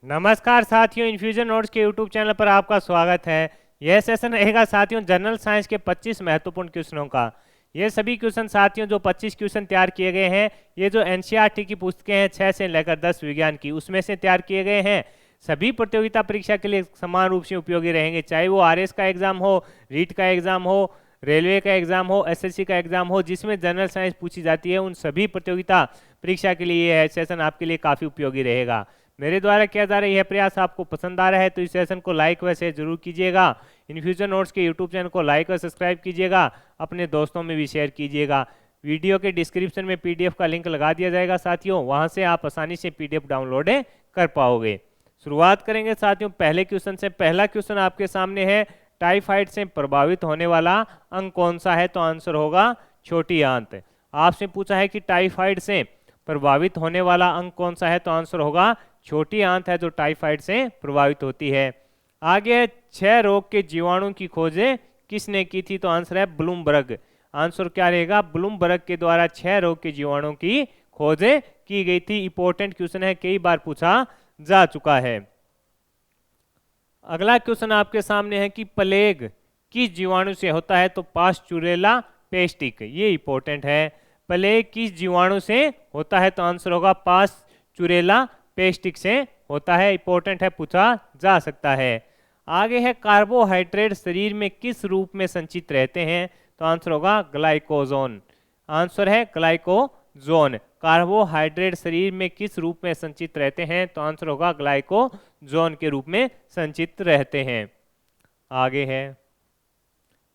नमस्कार साथियों, infusion notes के यूट्यूब चैनल पर आपका स्वागत है। यह सेशन रहेगा साथियों जनरल साइंस के 25 महत्वपूर्ण क्वेश्चनों का। ये सभी क्वेश्चन साथियों जो 25 क्वेश्चन तैयार किए गए हैं, ये जो एनसीईआरटी की पुस्तकें हैं 6 से लेकर 10 विज्ञान की, उसमें से तैयार किए गए हैं। सभी प्रतियोगिता परीक्षा के लिए समान रूप से उपयोगी रहेंगे, चाहे वो आरएस का एग्जाम हो, रीट का एग्जाम हो, रेलवे का एग्जाम हो, एसएससी का एग्जाम हो, जिसमें जनरल साइंस पूछी जाती है, उन सभी प्रतियोगिता परीक्षा के लिए यह सेशन आपके लिए काफ़ी उपयोगी रहेगा। मेरे द्वारा किया जा रहा यह प्रयास आपको पसंद आ रहा है तो इस सेशन को लाइक व शेयर जरूर कीजिएगा। इन्फ्यूजन नोट्स के यूट्यूब चैनल को लाइक और सब्सक्राइब कीजिएगा, अपने दोस्तों में भी शेयर कीजिएगा। वीडियो के डिस्क्रिप्शन में पीडीएफ का लिंक लगा दिया जाएगा साथियों, वहां से आप आसानी से पीडीएफ डाउनलोड कर पाओगे। शुरुआत करेंगे साथियों पहले क्वेश्चन से। पहला क्वेश्चन आपके सामने है, टाइफाइड से प्रभावित होने वाला अंग कौन सा है? तो आंसर होगा छोटी आंत। आपसे पूछा है कि टाइफाइड से प्रभावित होने वाला अंग कौन सा है? तो आंसर होगा छोटी आंत है जो टाइफाइड से प्रभावित होती है। आगे 6 रोग के जीवाणु की खोज किसने की थी? तो आंसर है ब्लूमबर्ग। आंसर क्या रहेगा? ब्लूमबर्ग के द्वारा 6 रोग के जीवाणु की खोज की गई थी। इंपॉर्टेंट क्वेश्चन है, कई बार पूछा जा चुका है। अगला क्वेश्चन आपके सामने है कि प्लेग किस जीवाणु से होता है? तो पास्चुरेला पेस्टिक। ये इंपॉर्टेंट है, प्लेग किस जीवाणु से होता है? तो आंसर होगा पास्चुरेला पेस्टिक से होता है। इंपॉर्टेंट है, पूछा जा सकता है। आगे है, कार्बोहाइड्रेट शरीर में किस रूप में संचित रहते हैं? तो आंसर होगा ग्लाइकोजोन। आंसर है ग्लाइकोजोन। कार्बोहाइड्रेट शरीर में किस रूप में संचित रहते हैं? तो आंसर होगा ग्लाइकोजोन के रूप में संचित रहते हैं। आगे है,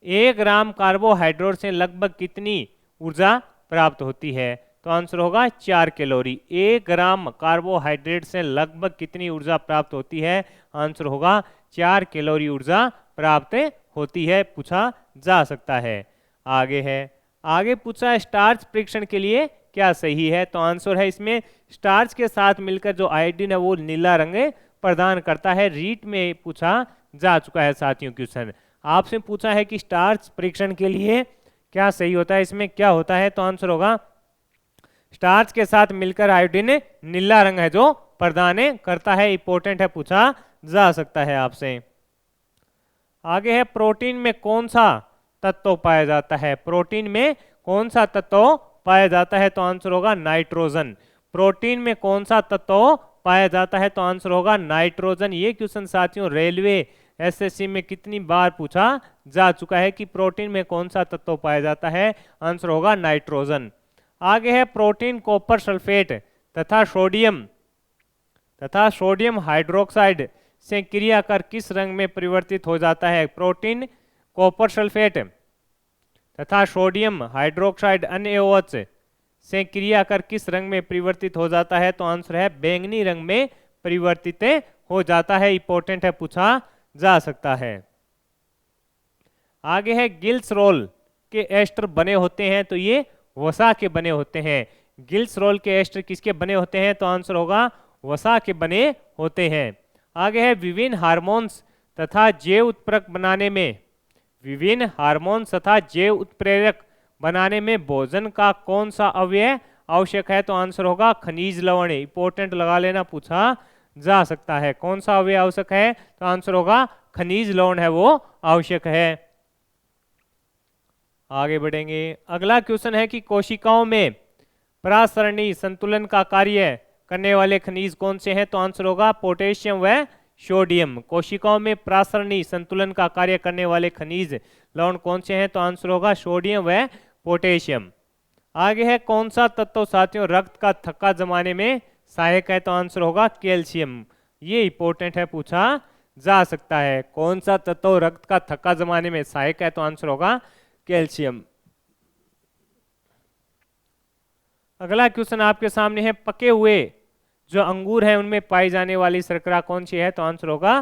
1 ग्राम कार्बोहाइड्रेट से लगभग कितनी ऊर्जा प्राप्त होती है? तो आंसर होगा 4 कैलोरी। 1 ग्राम कार्बोहाइड्रेट से लगभग कितनी ऊर्जा प्राप्त होती है? आंसर होगा 4 कैलोरी ऊर्जा प्राप्त होती है, पूछा जा सकता है। आगे है, आगे पूछा स्टार्च परीक्षण के लिए क्या सही है? तो आंसर है इसमें स्टार्च के साथ मिलकर जो आयोडीन है वो नीला रंग प्रदान करता है। रीट में पूछा जा चुका है साथियों क्वेश्चन। आपसे पूछा है कि स्टार्च परीक्षण के लिए क्या सही होता है, इसमें क्या होता है? तो आंसर होगा स्टार्च के साथ मिलकर आयोडीन नीला रंग है जो प्रदान करता है। इंपॉर्टेंट है, पूछा जा सकता है आपसे। आगे है, प्रोटीन में कौन सा तत्व पाया जाता है? प्रोटीन में कौन सा तत्व पाया जाता है? तो आंसर होगा नाइट्रोजन। प्रोटीन में कौन सा तत्व पाया जाता है? तो आंसर होगा नाइट्रोजन। ये क्वेश्चन साथियों रेलवे एसएससी में कितनी बार पूछा जा चुका है कि प्रोटीन में कौन सा तत्व पाया जाता है? आंसर होगा नाइट्रोजन। आगे है, प्रोटीन कॉपर सल्फेट तथा सोडियम हाइड्रोक्साइड से क्रिया कर किस रंग में परिवर्तित हो जाता है? प्रोटीन कॉपर सल्फेट तथा सोडियम हाइड्रोक्साइड अन्य OH से क्रिया कर किस रंग में परिवर्तित हो जाता है? तो आंसर है बैंगनी रंग में परिवर्तित हो जाता है। इंपॉर्टेंट है, पूछा जा सकता है। आगे है, गिल्स रोल के एस्टर बने होते हैं? तो ये वसा के बने होते हैं। गिल्स रोल के एस्टर किसके बने होते हैं? तो आंसर होगा वसा के बने होते हैं। आगे है, विभिन्न हार्मोन्स तथा जैव उत्प्रेरक बनाने में भोजन का कौन सा अवयव आवश्यक है? तो आंसर होगा खनिज लवण। इंपॉर्टेंट लगा लेना, पूछा जा सकता है। कौन सा अवयव आवश्यक है? तो आंसर होगा खनिज लवण है वो आवश्यक है। आगे बढ़ेंगे, अगला क्वेश्चन है कि कोशिकाओं में परासरणी संतुलन का कार्य करने वाले खनिज कौन से हैं? तो आंसर होगा पोटेशियम व सोडियम। कोशिकाओं में परासरणी संतुलन का कार्य करने वाले खनिज लवण कौन से हैं? तो आंसर होगा सोडियम व पोटेशियम। आगे है, कौन सा तत्व साथियों रक्त का थक्का जमाने में सहायक है? तो आंसर होगा कैल्शियम। ये इंपॉर्टेंट है, पूछा जा सकता है। कौन सा तत्व रक्त का थक्का जमाने में सहायक है? तो आंसर होगा कैल्शियम। अगला क्वेश्चन आपके सामने है, पके हुए जो अंगूर है उनमें पाई जाने वाली शर्करा कौन सी है? तो आंसर होगा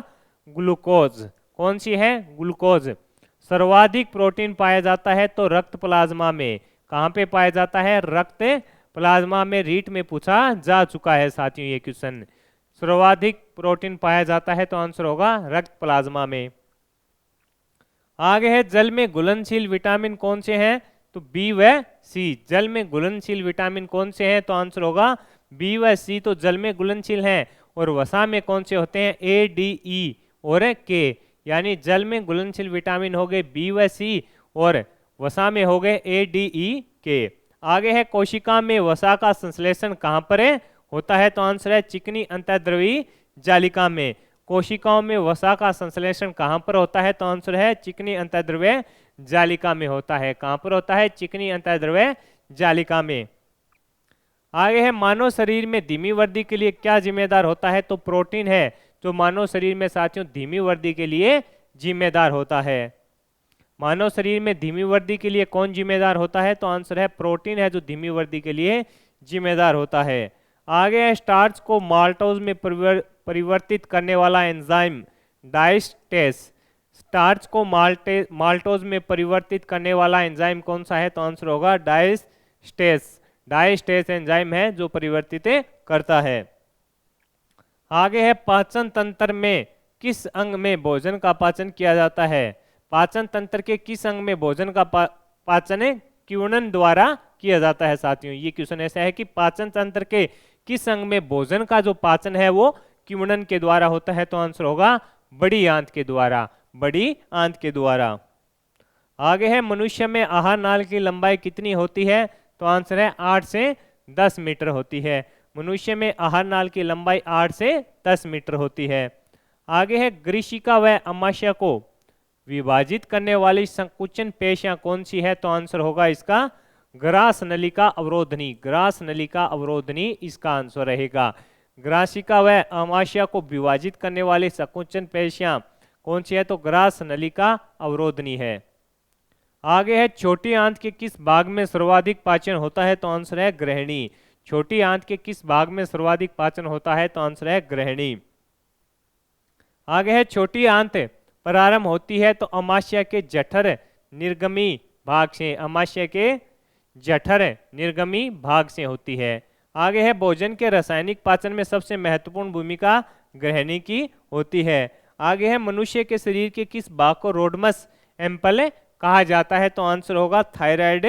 ग्लूकोज। कौन सी है? ग्लूकोज। सर्वाधिक प्रोटीन पाया जाता है तो रक्त प्लाज्मा में। कहाँ पे पाया जाता है? रक्त प्लाज्मा में। रीट में पूछा जा चुका है साथियों ये क्वेश्चन। सर्वाधिक प्रोटीन पाया जाता है तो आंसर होगा रक्त प्लाज्मा में। आगे है, जल में घुलनशील विटामिन कौन से हैं? तो बी व सी। जल में घुलनशील विटामिन कौन से हैं? तो आंसर होगा बी व सी। तो जल में घुलनशील हैं और वसा में कौन से होते हैं, ए, डी, ई और के, यानी जल में घुलनशील विटामिन हो गए बी व सी और वसा में हो गए ए, डी, ई, के। आगे है कोशिका में वसा का संश्लेषण कहाँ पर है, होता है, तो आंसर है चिकनी अंतःद्रवी जालिका में। कोशिकाओं में वसा का संश्लेषण कहाँ पर होता है, तो आंसर है चिकनी अंतःद्रव्य जालिका में होता है। कहाँ पर होता है, चिकनी अंतःद्रव्य जालिका में। आगे है मानव शरीर में धीमी वृद्धि के लिए क्या जिम्मेदार होता है, तो प्रोटीन है जो मानव शरीर में साथियों धीमी वृद्धि के लिए जिम्मेदार होता है। मानव शरीर में धीमी वृद्धि के लिए कौन जिम्मेदार होता है, तो आंसर है प्रोटीन है जो धीमी वृद्धि के लिए जिम्मेदार होता है। आगे है स्टार्च को माल्टोज में परिवर्तित करने वाला एंजाइम डायस्टेस। स्टार्च को माल्टोज में परिवर्तित करने वाला एंजाइम कौन सा है, तो आंसर होगा डायस्टेस। डायस्टेस एंजाइम है जो परिवर्तित करता है। आगे है पाचन तंत्र में किस अंग में भोजन का पाचन किया जाता है। पाचन तंत्र के किस अंग में भोजन का पाचन क्यूणन द्वारा किया जाता है साथियों। ये क्वेश्चन ऐसा है कि पाचन तंत्र के किस अंग में भोजन का जो पाचन है वो क्यूणन के द्वारा होता है, तो आंसर होगा बड़ी आंत के द्वारा, बड़ी आंत के द्वारा। आगे है मनुष्य में आहार नाल की लंबाई कितनी होती है, तो आंसर है 8 से 10 मीटर होती है। मनुष्य में आहार नाल की लंबाई 8 से 10 मीटर होती है। आगे है ग्रीशिका व अमाशय को विभाजित करने वाली संकुचन पेशियां कौन सी है, तो आंसर होगा इसका ग्रास नलिका अवरोधनी। ग्रास नलिका अवरोधनी इसका आंसर रहेगा। ग्रासिका व अमाशय को विभाजित करने वाली संकुचन पेशियां कौन सी है, तो ग्रास नलिका अवरोधनी है। आगे है छोटी आंत के किस भाग में सर्वाधिक पाचन होता है, तो आंसर है ग्रहणी। छोटी आंत के किस भाग में सर्वाधिक पाचन होता है, तो आंसर है ग्रहणी। आगे है छोटी आंत प्रारंभ होती है तो अमाशय के जठर निर्गमी भाग से, अमाशय के जठर निर्गमी भाग से होती है। आगे है भोजन के रासायनिक पाचन में सबसे महत्वपूर्ण भूमिका ग्रहणी की होती है। आगे है मनुष्य के शरीर के किस भाग को रोडमस एम्पल कहा जाता है, तो आंसर होगा थायराइड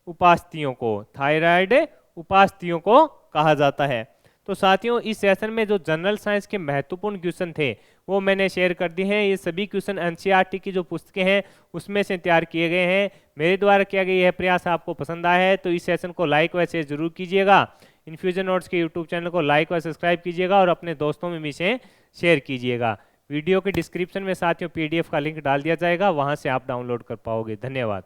उपास्थियों को। थायराइड उपास्थियों को कहा जाता है। तो साथियों इस सेशन में जो जनरल साइंस के महत्वपूर्ण क्वेश्चन थे वो मैंने शेयर कर दिए हैं। ये सभी क्वेश्चन एनसीईआरटी की जो पुस्तकें हैं उसमें से तैयार किए गए हैं। मेरे द्वारा किया गया यह प्रयास आपको पसंद आया है तो इस सेशन को लाइक व शेयर जरूर कीजिएगा। इन्फ्यूजन नोट्स के यूट्यूब चैनल को लाइक व सब्सक्राइब कीजिएगा और अपने दोस्तों में भी इसे शेयर कीजिएगा। वीडियो के डिस्क्रिप्शन में साथियों PDF का लिंक डाल दिया जाएगा, वहाँ से आप डाउनलोड कर पाओगे। धन्यवाद।